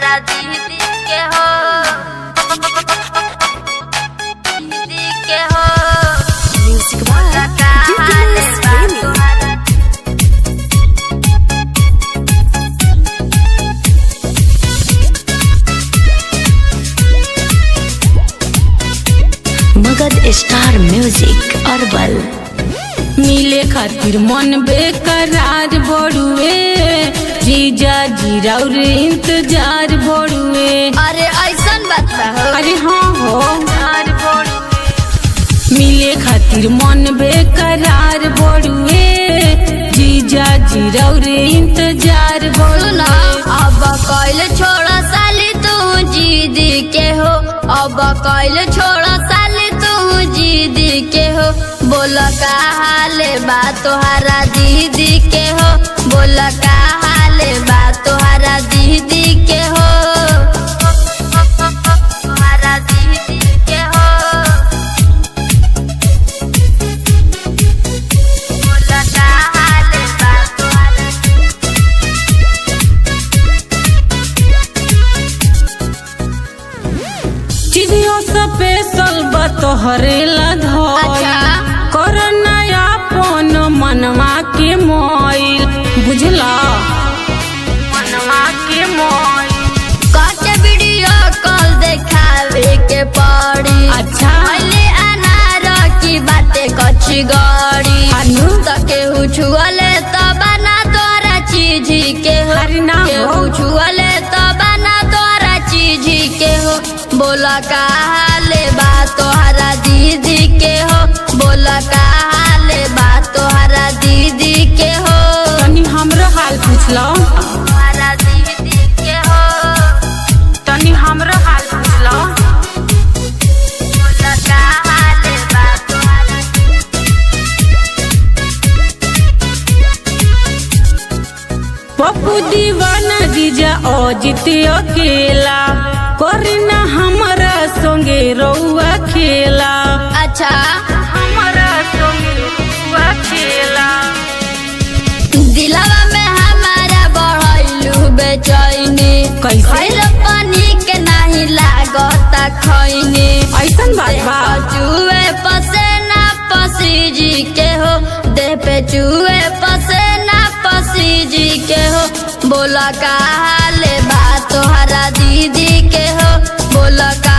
तोहरा दीदी के हो, दीदी के हो। Music by Douglas Remix. Magadh star music herbal. मिले खातिर मन बेकरार बड़ुए, जीजा जीरा और इंतजार बड़ुए। अरे ऐसन बात बा हो। अरे हाँ हो, मिले खातिर मन बेकरार बड़ुए, जीजा जीरा और इंतजार सुना बड़ुए। अब कैल छोड़ा साली तू जीदी के हो, अब कैल छोड़ा साली तू जीदी के हो। बोल का हाल बा तोहरा दीदी के हो, बोल का हाल बा तोहरा दीदी के हो, तोहरा दीदी के हो। बोल का हाल बा तोहरा चिड़ियों स्पेशल बा तोहरे ला धोई, अच्छा। कर नया फोन मनवा के मोइल, बुझला मनवा के मोइल। काटे वीडियो कॉल देखावे के पड़ी। अच्छा। पहले अनार की बातें कच्ची गड़ी। अनु? तो केहू छुअले तो बना तोरा चीज के हो, अरे ना हो। केहू छुअले तो बना तोरा चीज के हो। बोला का हाल बा तोहरा दीदी के हो, बोला का हाल बा तोहरा दीदी के हो, तनी हमरो हाल पूछलो, तोहरा दीदी के हो। तनी हमरो हाल पूछलो। बोला का हाल बा तोहरा पप्पू दीवाना जीजा अजित अकेला, करना हमारा संगे रउआ खेला। अच्छा। हमारा संगे रउआ खेला। दिलवा में हमारा बढ़ैलू बेचैनी, कैसे? खैल पानी के नहीं लागता खैनी। ऐसन बात बा? चूहे पसेना पसीजी के हो, देह पे चूहे पसेना पसीजी के हो। बोला का हाल बा तोहरा दीदी के हो, बोला का